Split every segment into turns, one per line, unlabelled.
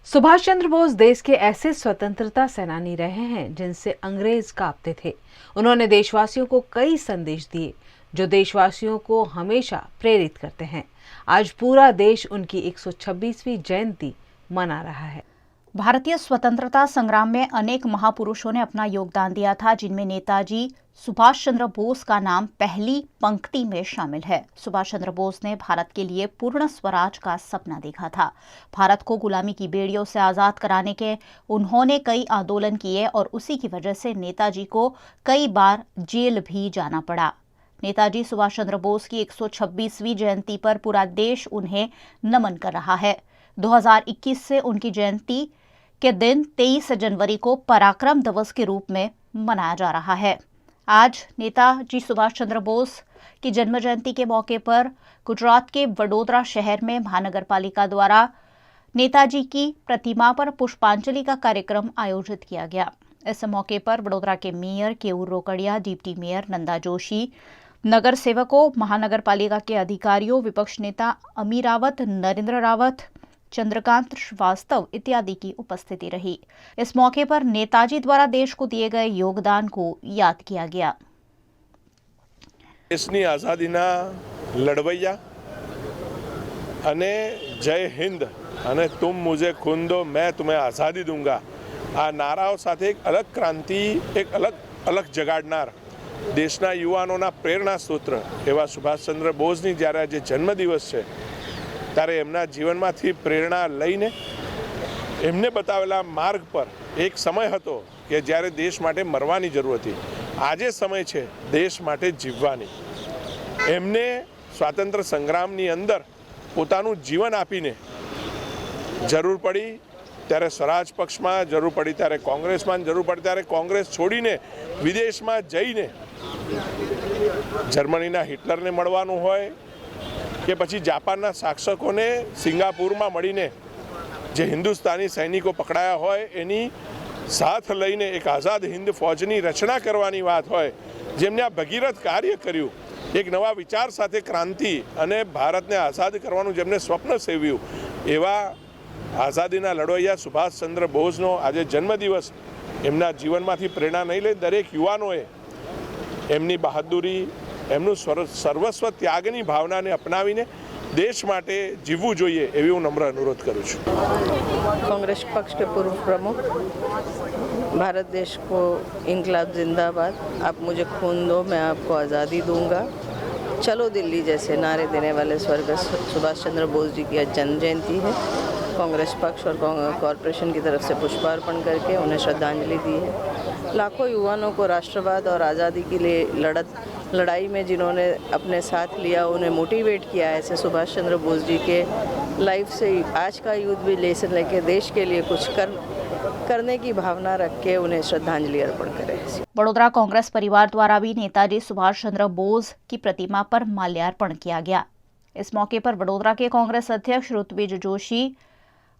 सुभाष चंद्र बोस देश के ऐसे स्वतंत्रता सेनानी रहे हैं जिनसे अंग्रेज कांपते थे। उन्होंने देशवासियों को कई संदेश दिए जो देशवासियों को हमेशा प्रेरित करते हैं। आज पूरा देश उनकी 126वीं जयंती मना रहा है।
भारतीय स्वतंत्रता संग्राम में अनेक महापुरुषों ने अपना योगदान दिया था, जिनमें नेताजी सुभाष चंद्र बोस का नाम पहली पंक्ति में शामिल है। सुभाष चंद्र बोस ने भारत के लिए पूर्ण स्वराज का सपना देखा था। भारत को गुलामी की बेड़ियों से आजाद कराने के उन्होंने कई आंदोलन किए और उसी की वजह से नेताजी को कई बार जेल भी जाना पड़ा। नेताजी सुभाष चंद्र बोस की 126वीं जयंती पर पूरा देश उन्हें नमन कर रहा है। 2021 से उनकी जयंती के दिन 23 जनवरी को पराक्रम दिवस के रूप में मनाया जा रहा है। आज नेताजी सुभाष चंद्र बोस की जन्म जयंती के मौके पर गुजरात के वडोदरा शहर में महानगर पालिका द्वारा नेताजी की प्रतिमा पर पुष्पांजलि का कार्यक्रम आयोजित किया गया। इस मौके पर वडोदरा के mayor Keur Rokadia, deputy mayor Nanda Joshi, नगर सेवकों, महानगर पालिका के अधिकारियों, विपक्ष नेता अमी रावत, नरेंद्र रावत, चंद्रकांत श्रीवास्तव इत्यादि की उपस्थिति रही। इस मौके पर नेताजी द्वारा देश को दिए गए योगदान को याद किया गया।
देशनी आजादीना लड़वैया अने जय हिंद अने तुम मुझे खून दो मैं तुम्हें आजादी दूंगा आ नाराओ साथे एक अलग क्रांति, एक अलग जगाड़नार देशना युवानोना प्रेरणा सूत्र एवा सुभाषचंद्र बोसनी જ્યારે આજે જન્મદિવસ છે ત્યારે એમના જીવનમાંથી પ્રેરણા લઈને એમને બતાવેલા માર્ગ પર એક સમય હતો કે જ્યારે દેશ માટે મરવાની જરૂર હતી, આજે સમય છે દેશ માટે જીવવાની। એમને સ્વાતંત્ર્ય સંગ્રામની અંદર પોતાનું જીવન આપીને જરૂર પડી ત્યારે સ્વરાજ પક્ષમાં, જરૂર પડી ત્યારે કોંગ્રેસમાં, જરૂર પડી ત્યારે કોંગ્રેસ છોડીને વિદેશમાં જઈને જર્મનીના હિટલરને મળવાનું હોય કે પછી જાપાનના શાસકોને સિંગાપુરમાં મળીને જે હિન્દુસ્તાની સૈનિકો પકડાયા હોય એની સાથ લઈને એક આઝાદ હિન્દ ફૌજની રચના કરવાની વાત હોય, જેમને આ ભગીરથ કાર્ય કર્યું, એક નવા વિચાર સાથે ક્રાંતિ અને ભારતને આઝાદ કરવાનું જેમને સ્વપ્ન સેવ્યું, એવા આઝાદીના લડવૈયા સુભાષચંદ્ર બોઝનો આજે જન્મદિવસ એમના જીવનમાંથી પ્રેરણા નહીં લઈ દરેક યુવાનોએ એમની બહાદુરી, એમનું સર્વસ્વ ત્યાગની ભાવનાને અપનાવીને देश माटे जीवવું જોઈએ એવી હું નમ્ર अनुरोध करूँ છું।
कांग्रेस पक्ष के पूर्व प्रमुख, भारत देश को इंकलाब जिंदाबाद, आप मुझे खून दो मैं आपको आज़ादी दूंगा, चलो दिल्ली जैसे नारे देने वाले स्वर्गस्थ सुभाष चंद्र बोस जी की आज जन्म जयंती है। कांग्रेस पक्ष और कॉरपोरेशन की तरफ से पुष्पार्पण करके उन्हें श्रद्धांजलि दी है। लाखों युवाओं को राष्ट्रवाद और आज़ादी के लिए लड़ाई में जिन्होंने अपने साथ लिया, उन्हें मोटिवेट किया, ऐसे सुभाष चंद्र बोस जी के लाइफ से आज का यूथ भी लेसन लेके देश के लिए कुछ करने की भावना रख के उन्हें श्रद्धांजलि अर्पण करें।
वडोदरा कांग्रेस परिवार द्वारा भी नेताजी सुभाष चंद्र बोस की प्रतिमा पर माल्यार्पण किया गया। इस मौके पर वडोदरा के कांग्रेस अध्यक्ष ऋत्विज जोशी,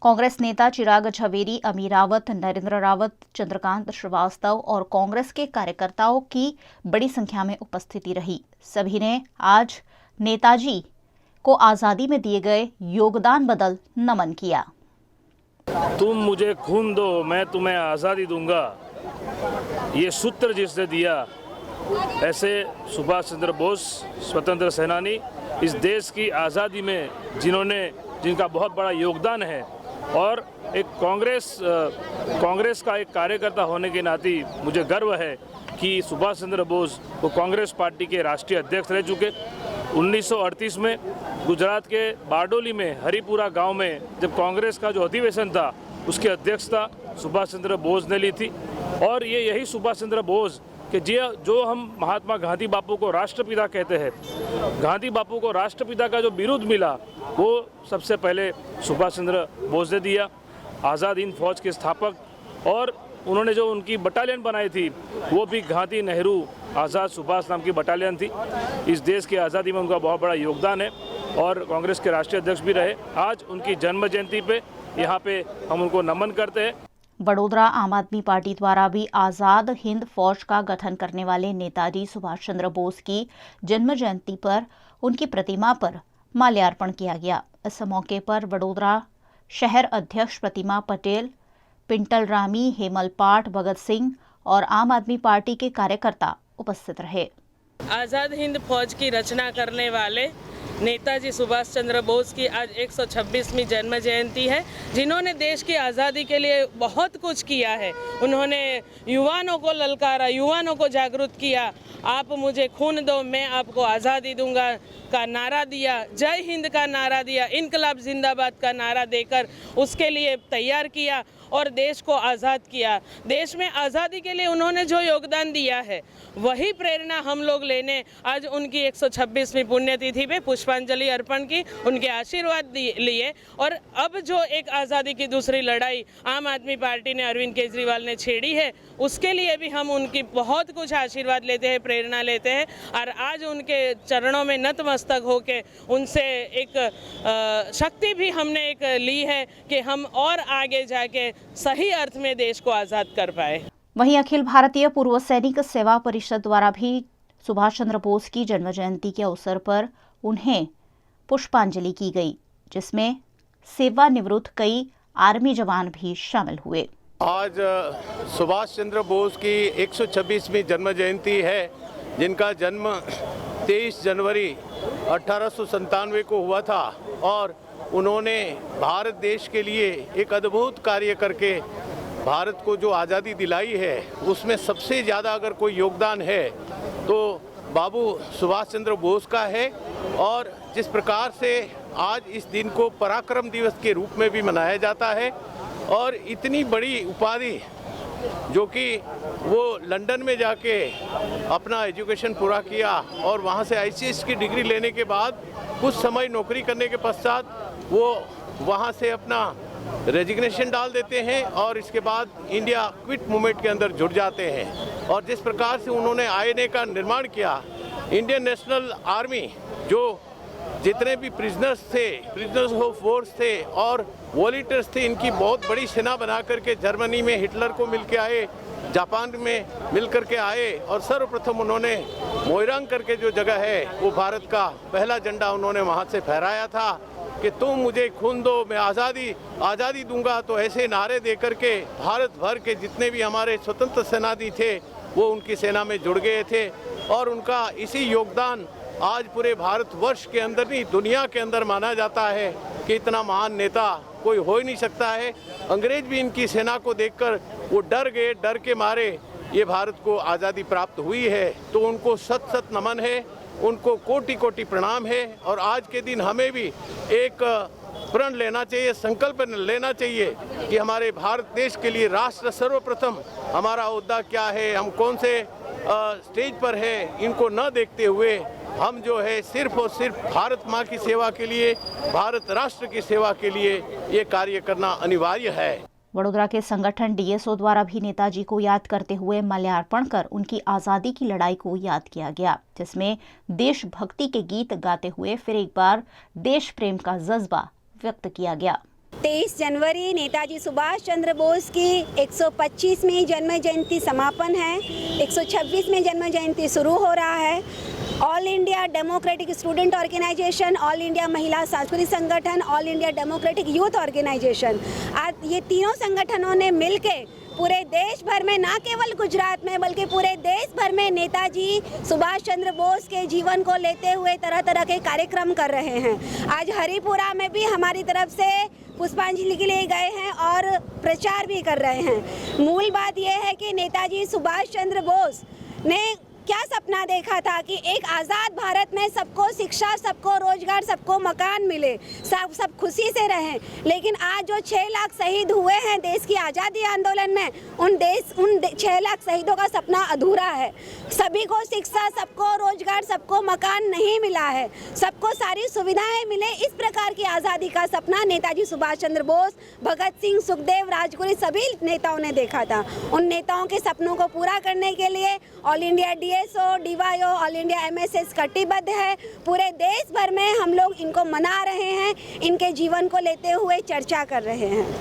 कांग्रेस नेता चिराग झवेरी, अमी रावत, नरेंद्र रावत, चंद्रकांत श्रीवास्तव और कांग्रेस के कार्यकर्ताओं की बड़ी संख्या में उपस्थिति रही। सभी ने आज नेताजी को आजादी में दिए गए योगदान बदल नमन किया।
तुम मुझे खून दो मैं तुम्हें आज़ादी दूंगा, ये सूत्र जिसने दिया, ऐसे सुभाष चंद्र बोस स्वतंत्र सेनानी इस देश की आज़ादी में जिनका बहुत बड़ा योगदान है और एक कांग्रेस का एक कार्यकर्ता होने के नाते मुझे गर्व है कि सुभाष चंद्र बोस वो कांग्रेस पार्टी के राष्ट्रीय अध्यक्ष रह चुके। 1938 में गुजरात के बारडोली में हरिपुरा गांव में जब कांग्रेस का जो अधिवेशन था उसकी अध्यक्षता सुभाष चंद्र बोस ने ली थी। और ये यही सुभाष चंद्र बोस कि जो हम महात्मा गांधी बापू को राष्ट्रपिता कहते हैं, गांधी बापू को राष्ट्रपिता का जो बिरुद मिला वो सबसे पहले सुभाष चंद्र बोस ने दिया। आज़ाद हिंद फौज के स्थापक और उन्होंने जो उनकी बटालियन बनाई थी वो भी गांधी नेहरू आज़ाद सुभाष नाम की बटालियन थी। इस देश की आज़ादी में उनका बहुत बड़ा योगदान है और कांग्रेस के राष्ट्रीय अध्यक्ष भी रहे। आज उनकी जन्म जयंती पे यहाँ पे हम उनको नमन करते हैं।
वडोदरा आम आदमी पार्टी द्वारा भी आज़ाद हिंद फौज का गठन करने वाले नेताजी सुभाष चंद्र बोस की जन्म जयंती पर उनकी प्रतिमा पर माल्यार्पण किया गया। इस मौके पर वडोदरा शहर अध्यक्ष प्रतिमा पटेल, पिंटल रामी, हेमल पाठ, भगत सिंह और आम आदमी पार्टी के कार्यकर्ता उपस्थित रहे।
आज़ाद हिंद फौज की रचना करने वाले नेताजी सुभाष चंद्र बोस की आज 126वीं जन्म जयंती है, जिन्होंने देश की आज़ादी के लिए बहुत कुछ किया है। उन्होंने युवाओं को ललकारा, युवाओं को जागरूक किया। आप मुझे खून दो, मैं आपको आज़ादी दूंगा का नारा दिया, जय हिंद का नारा दिया, इनकलाब जिंदाबाद का नारा देकर उसके लिए तैयार किया और देश को आज़ाद किया। देश में आज़ादी के लिए उन्होंने जो योगदान दिया है, वही प्रेरणा हम लोग लेने आज उनकी 126वीं पुण्यतिथि पे पुष्पांजलि अर्पण की, उनके आशीर्वाद लिए। और अब जो एक आज़ादी की दूसरी लड़ाई आम आदमी पार्टी ने, अरविंद केजरीवाल ने छेड़ी है, उसके लिए भी हम उनकी बहुत कुछ आशीर्वाद लेते हैं, प्रेरणा लेते हैं। और आज उनके चरणों में नतमस्तक होके उनसे एक शक्ति भी हमने एक ली है कि हम और आगे जाके सही अर्थ में देश को आज़ाद कर पाए।
वहीं अखिल भारतीय पूर्व सैनिक सेवा परिषद द्वारा भी सुभाष चंद्र बोस की जन्म जयंती के अवसर पर उन्हें पुष्पांजलि की गई, जिसमें सेवानिवृत्त कई आर्मी जवान भी शामिल हुए।
आज सुभाष चंद्र बोस की 126वीं जन्म जयंती है, जिनका जन्म 23 जनवरी 1897 को हुआ था और उन्होंने भारत देश के लिए एक अद्भुत कार्य करके भारत को जो आज़ादी दिलाई है, उसमें सबसे ज़्यादा अगर कोई योगदान है तो बाबू सुभाष चंद्र बोस का है। और जिस प्रकार से आज इस दिन को पराक्रम दिवस के रूप में भी मनाया जाता है और इतनी बड़ी उपाधि जो कि वो लंदन में जाके अपना एजुकेशन पूरा किया और वहाँ से ICS की डिग्री लेने के बाद कुछ समय नौकरी करने के पश्चात वो वहाँ से अपना रेजिग्नेशन डाल देते हैं और इसके बाद इंडिया क्विट मूवमेंट के अंदर जुड़ जाते हैं। और जिस प्रकार से उन्होंने INA का निर्माण किया, इंडियन नेशनल आर्मी, जो जितने भी प्रिजनर्स ऑफ वॉर्स थे और वॉलंटियर्स थे, इनकी बहुत बड़ी सेना बना करके जर्मनी में हिटलर को मिल के आए, जापान में मिल करके आए और सर्वप्रथम उन्होंने मोइरांग करके जो जगह है वो भारत का पहला झंडा उन्होंने वहाँ से फहराया था कि तुम मुझे खून दो, मैं आज़ादी दूंगा। तो ऐसे नारे दे करके भारत भर के जितने भी हमारे स्वतंत्र सेनानी थे वो उनकी सेना में जुड़ गए थे और उनका इसी योगदान आज पूरे भारतवर्ष के अंदर नहीं, दुनिया के अंदर माना जाता है कि इतना महान नेता कोई हो ही नहीं सकता है। अंग्रेज भी इनकी सेना को देखकर वो डर गए, डर के मारे ये भारत को आज़ादी प्राप्त हुई है। तो उनको सत सत नमन है, उनको कोटि कोटि प्रणाम है। और आज के दिन हमें भी एक प्रण लेना चाहिए, संकल्प लेना चाहिए कि हमारे भारत देश के लिए राष्ट्र सर्वप्रथम, हमारा ओहदा क्या है, हम कौन से स्टेज पर है, इनको न देखते हुए हम जो है सिर्फ और सिर्फ भारत माँ की सेवा के लिए, भारत राष्ट्र की सेवा के लिए ये कार्य करना अनिवार्य है।
वडोदरा के संगठन DSO द्वारा भी नेताजी को याद करते हुए माल्यार्पण कर उनकी आज़ादी की लड़ाई को याद किया गया, जिसमें देशभक्ति के गीत गाते हुए फिर एक बार देश प्रेम का जज्बा व्यक्त किया गया।
23 जनवरी नेताजी सुभाष चंद्र बोस की 125वीं जन्म जयंती समापन है, 126वीं जन्म जयंती शुरू हो रहा है। All India democratic student organisation, all India महिला सांस्कृतिक संगठन, all India democratic youth organisation, आज ये तीनों संगठनों ने मिलके पूरे देश भर में, ना केवल गुजरात में बल्कि पूरे देश भर में नेताजी सुभाष चंद्र बोस के जीवन को लेते हुए तरह तरह के कार्यक्रम कर रहे हैं। आज हरिपुरा में भी हमारी तरफ से पुष्पांजलि के लिए गए हैं और प्रचार भी कर रहे हैं। मूल बात यह है कि नेताजी सुभाष चंद्र बोस ने क्या सपना देखा था कि एक आज़ाद भारत में सबको शिक्षा, सबको रोजगार, सबको मकान मिले, सब खुशी से रहें। लेकिन आज जो 6 लाख शहीद हुए हैं देश की आज़ादी आंदोलन में, उन 6 लाख शहीदों का सपना अधूरा है। सभी को शिक्षा, सबको रोजगार, सबको मकान नहीं मिला है, सबको सारी सुविधाएं मिले, इस प्रकार की आज़ादी का सपना नेताजी सुभाष चंद्र बोस, भगत सिंह, सुखदेव, राजगुरु सभी नेताओं ने देखा था। उन नेताओं के सपनों को पूरा करने के लिए all India DSO, DYO, all India MSS कटिबद्ध है। पूरे देश भर में हम लोग इनको मना रहे हैं, इनके जीवन को लेते हुए चर्चा कर रहे हैं।